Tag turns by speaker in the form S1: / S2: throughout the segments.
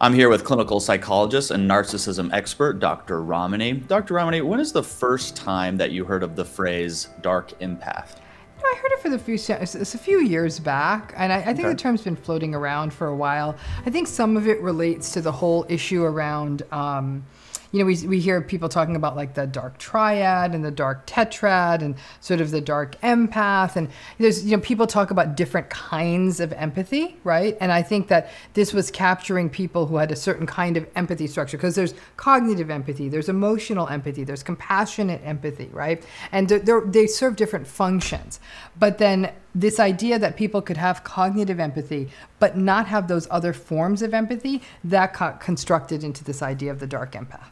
S1: I'm here with clinical psychologist and narcissism expert, Dr. Ramani. Dr. Ramani, when is the first time that you heard of the phrase dark empath?
S2: I heard it for it's a few years back, and I think the term's been floating around for a while. I think some of it relates to the whole issue around, we hear people talking about like the dark triad and the dark tetrad and sort of the dark empath. And there's, people talk about different kinds of empathy, right? And I think that this was capturing people who had a certain kind of empathy structure, because there's cognitive empathy, there's emotional empathy, there's compassionate empathy, right? And they serve different functions. But then this idea that people could have cognitive empathy but not have those other forms of empathy, that got constructed into this idea of the dark empath.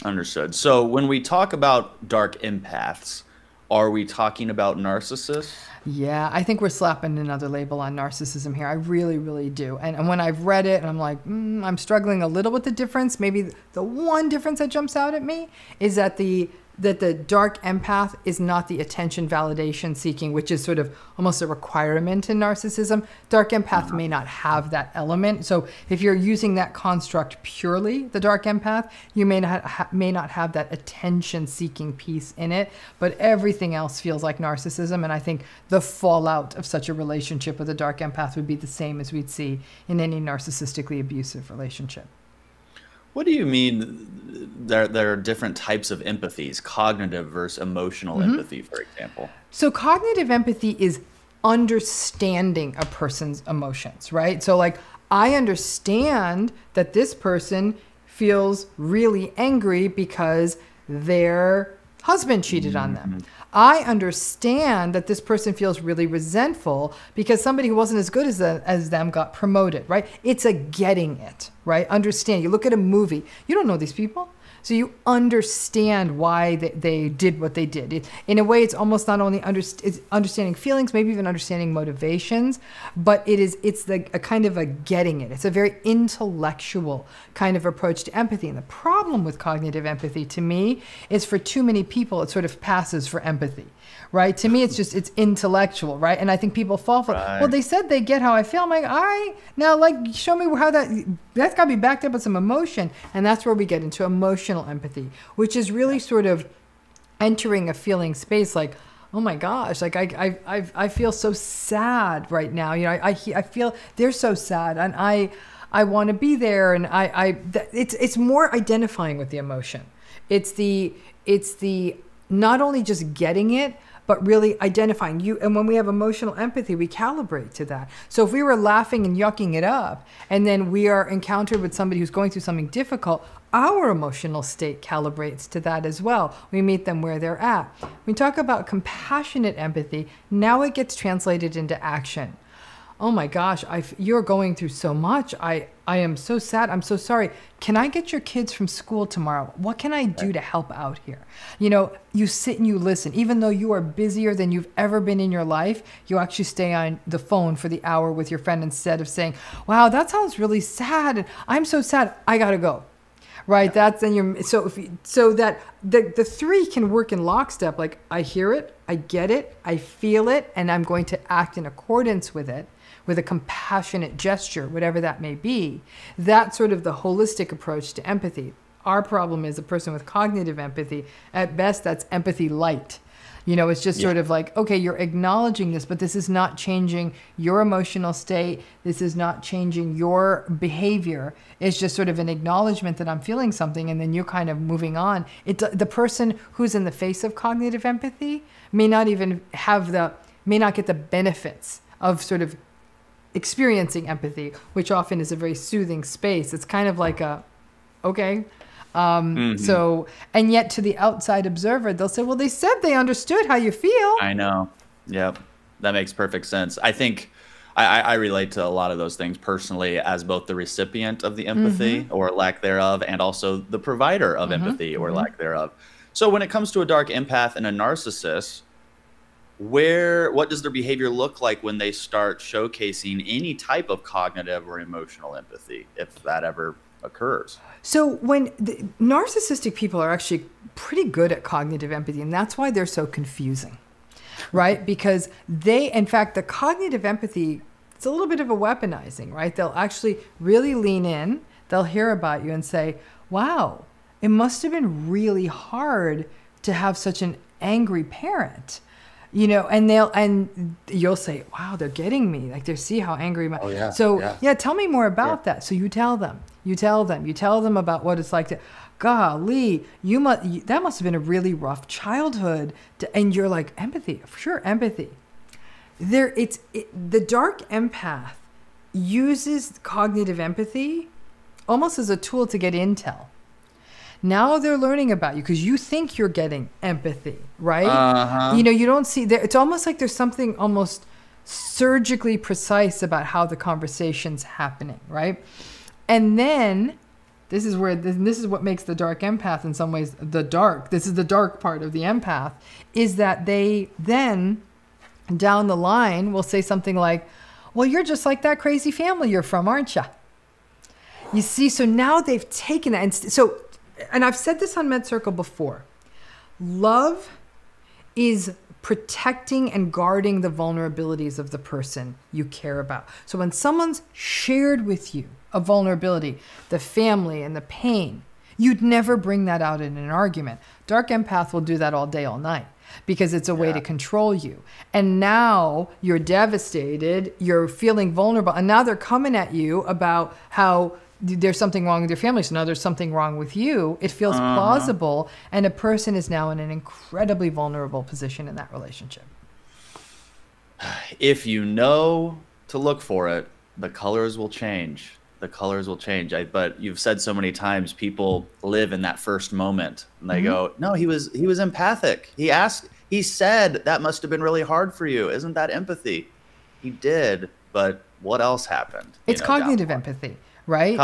S1: Understood. So when we talk about dark empaths, are we talking about narcissists?
S2: Yeah, I think we're slapping another label on narcissism here. I really, really do. And when I've read it, and I'm like, I'm struggling a little with the difference. Maybe the one difference that jumps out at me is that the dark empath is not the attention validation seeking, which is sort of almost a requirement in narcissism. Dark empath may not have that element. So if you're using that construct purely, the dark empath, you may not have that attention seeking piece in it, but everything else feels like narcissism. And I think the fallout of such a relationship with a dark empath would be the same as we'd see in any narcissistically abusive relationship.
S1: What do you mean there are different types of empathies, cognitive versus emotional empathy, for example?
S2: So cognitive empathy is understanding a person's emotions, right? So like, I understand that this person feels really angry because their husband cheated on them. I understand that this person feels really resentful because somebody who wasn't as good as them got promoted, right? It's a getting it, right? Understand. You look at a movie, you don't know these people. So you understand why they did what they did. In a way, it's almost not only it's understanding feelings, maybe even understanding motivations, but it's a kind of a getting it. It's a very intellectual kind of approach to empathy. And the problem with cognitive empathy, to me, is for too many people, it sort of passes for empathy, right? To me, it's intellectual, right? And I think people fall for, well, they said they get how I feel. I'm like, all right, now like show me how that's got to be backed up with some emotion. And that's where we get into emotional empathy, which is really sort of entering a feeling space like, oh my gosh, like I feel so sad right now. I feel they're so sad, and I want to be there, and it's more identifying with the emotion. It's the not only just getting it, but really identifying you. And when we have emotional empathy, we calibrate to that. So if we were laughing and yucking it up, and then we are encountered with somebody who's going through something difficult, our emotional state calibrates to that as well. We meet them where they're at. When we talk about compassionate empathy, now it gets translated into action. Oh my gosh, you're going through so much. I am so sad. I'm so sorry. Can I get your kids from school tomorrow? What can I do to help out here? You sit and you listen. Even though you are busier than you've ever been in your life, you actually stay on the phone for the hour with your friend instead of saying, wow, that sounds really sad. I'm so sad. I got to go. Right. Yeah. That's in your, so that the three can work in lockstep. Like, I hear it, I get it, I feel it, and I'm going to act in accordance with it, with a compassionate gesture, whatever that may be. That's sort of the holistic approach to empathy. Our problem is a person with cognitive empathy. At best, that's empathy light. It's just sort of like, okay, you're acknowledging this, but this is not changing your emotional state. This is not changing your behavior. It's just sort of an acknowledgement that I'm feeling something, and then you're kind of moving on. The person who's in the face of cognitive empathy may not get the benefits of sort of experiencing empathy, which often is a very soothing space. It's kind of like okay. So, and yet to the outside observer, they'll say, well, they said they understood how you feel.
S1: I know. Yep. That makes perfect sense. I think I relate to a lot of those things personally as both the recipient of the empathy or lack thereof, and also the provider of empathy or lack thereof. So when it comes to a dark empath and a narcissist, what does their behavior look like when they start showcasing any type of cognitive or emotional empathy, if that ever occurs?
S2: So when the narcissistic people are actually pretty good at cognitive empathy, and that's why they're so confusing, right? Because in fact, the cognitive empathy, it's a little bit of a weaponizing, right? They'll actually really lean in. they'll hear about you and say, wow, it must have been really hard to have such an angry parent. And you'll say, wow, they're getting me. Like, they see how angry my.
S3: Oh, yeah.
S2: So tell me more about that. So you tell them about what it's like to, golly, that must have been a really rough childhood. And you're like, empathy, sure, empathy. The dark empath uses cognitive empathy almost as a tool to get intel. Now they're learning about you because you think you're getting empathy, right?
S1: Uh-huh.
S2: You don't see there. It's almost like there's something almost surgically precise about how the conversation's happening, right? And then this is what makes the dark empath in some ways this is the dark part of the empath, is that they then down the line will say something like, well, you're just like that crazy family you're from, aren't you? You see, so now they've taken that. And I've said this on MedCircle before. Love is protecting and guarding the vulnerabilities of the person you care about. So when someone's shared with you a vulnerability, the family and the pain, you'd never bring that out in an argument. Dark empath will do that all day, all night, because it's a way to control you. And now you're devastated, you're feeling vulnerable, and now they're coming at you about how there's something wrong with your family, so now there's something wrong with you. It feels plausible, and a person is now in an incredibly vulnerable position in that relationship.
S1: If you know to look for it, the colors will change. But you've said so many times, people live in that first moment, and they go, no, he was empathic. He said that must have been really hard for you. Isn't that empathy? He did, but what else happened?
S2: It's cognitive empathy. Right?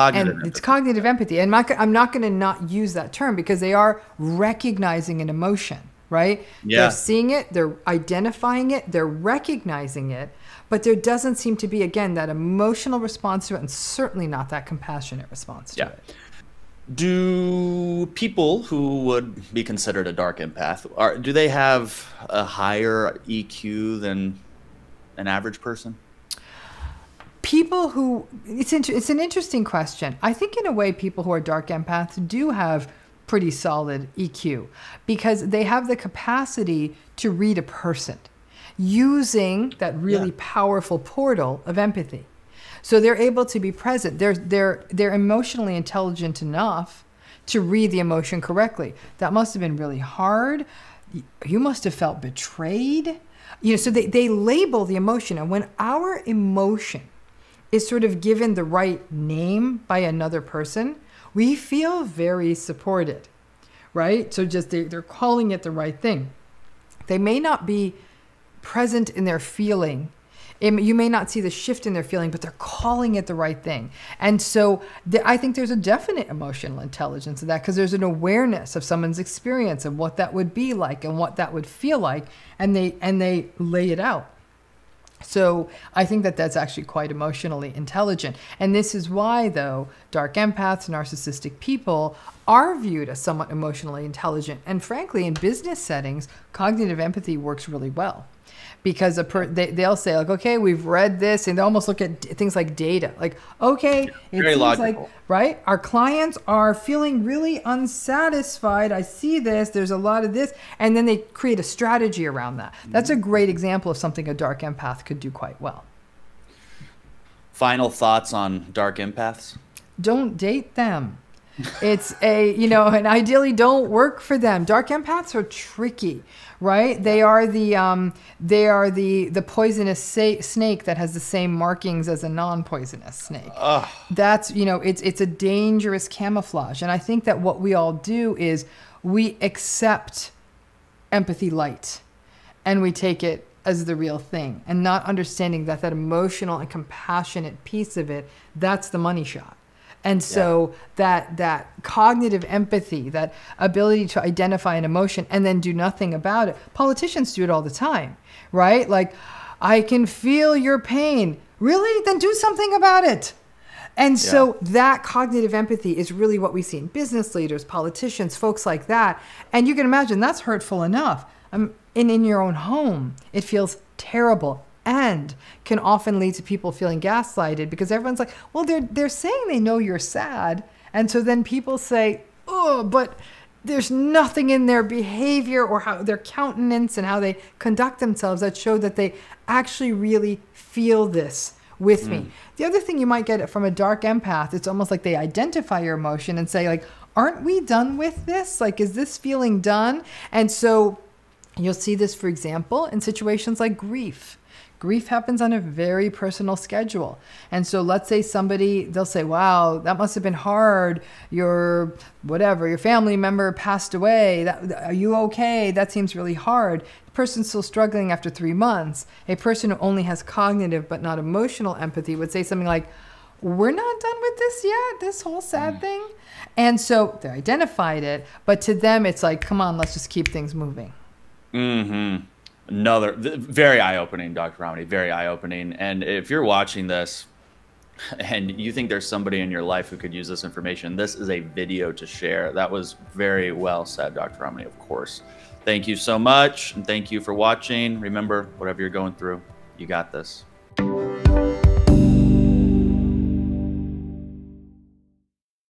S2: It's cognitive empathy. And I'm not going to not use that term because they are recognizing an emotion, right?
S1: Yeah.
S2: They're seeing it, they're identifying it, they're recognizing it, but there doesn't seem to be, again, that emotional response to it, and certainly not that compassionate response to it.
S1: Do people who would be considered a dark empath, do they have a higher EQ than an average person?
S2: People who, it's an interesting question. I think in a way people who are dark empaths do have pretty solid EQ because they have the capacity to read a person using that really powerful portal of empathy. So they're able to be present. They're emotionally intelligent enough to read the emotion correctly. That must have been really hard. You must have felt betrayed. So they label the emotion. And when our emotion is sort of given the right name by another person, we feel very supported, right? So just they're calling it the right thing. They may not be present in their feeling. You may not see the shift in their feeling, but they're calling it the right thing. And so I think there's a definite emotional intelligence of that because there's an awareness of someone's experience and what that would be like and what that would feel like, and they lay it out. So I think that that's actually quite emotionally intelligent. And this is why, though, dark empaths, narcissistic people are viewed as somewhat emotionally intelligent. And frankly, in business settings, cognitive empathy works really well. Because they'll say, like, okay, we've read this, and they almost look at things like data. Like, okay, it
S1: very
S2: seems
S1: logical.
S2: like, right, our clients are feeling really unsatisfied. I see this, there's a lot of this. And then they create a strategy around that. That's a great example of something a dark empath could do quite well.
S1: Final thoughts on dark empaths?
S2: Don't date them. It's and ideally don't work for them. Dark empaths are tricky, right? They are the poisonous snake that has the same markings as a non-poisonous snake. Ugh. That's, it's a dangerous camouflage. And I think that what we all do is we accept empathy light and we take it as the real thing, and not understanding that emotional and compassionate piece of it, that's the money shot. And so that cognitive empathy, that ability to identify an emotion and then do nothing about it. Politicians do it all the time, right? Like, I can feel your pain. Really? Then do something about it. And so that cognitive empathy is really what we see in business leaders, politicians, folks like that. And you can imagine that's hurtful enough. And in your own home, it feels terrible. and can often lead to people feeling gaslighted because everyone's like, well, they're saying they know you're sad. And so then people say, oh, but there's nothing in their behavior or how their countenance and how they conduct themselves that show that they actually really feel this with me. The other thing you might get from a dark empath, it's almost like they identify your emotion and say like, aren't we done with this? Like, is this feeling done? And so you'll see this, for example, in situations like grief. Grief happens on a very personal schedule. And so let's say they'll say, wow, that must have been hard. Your family member passed away. Are you okay? That seems really hard. The person's still struggling after 3 months. A person who only has cognitive but not emotional empathy would say something like, we're not done with this yet, this whole sad thing. And so they identified it, but to them, it's like, come on, let's just keep things moving.
S1: Mm-hmm. Very eye-opening, Dr. Ramani, very eye-opening. And if you're watching this and you think there's somebody in your life who could use this information, this is a video to share. That was very well said, Dr. Ramani, of course. Thank you so much, and thank you for watching. Remember, whatever you're going through, you got this.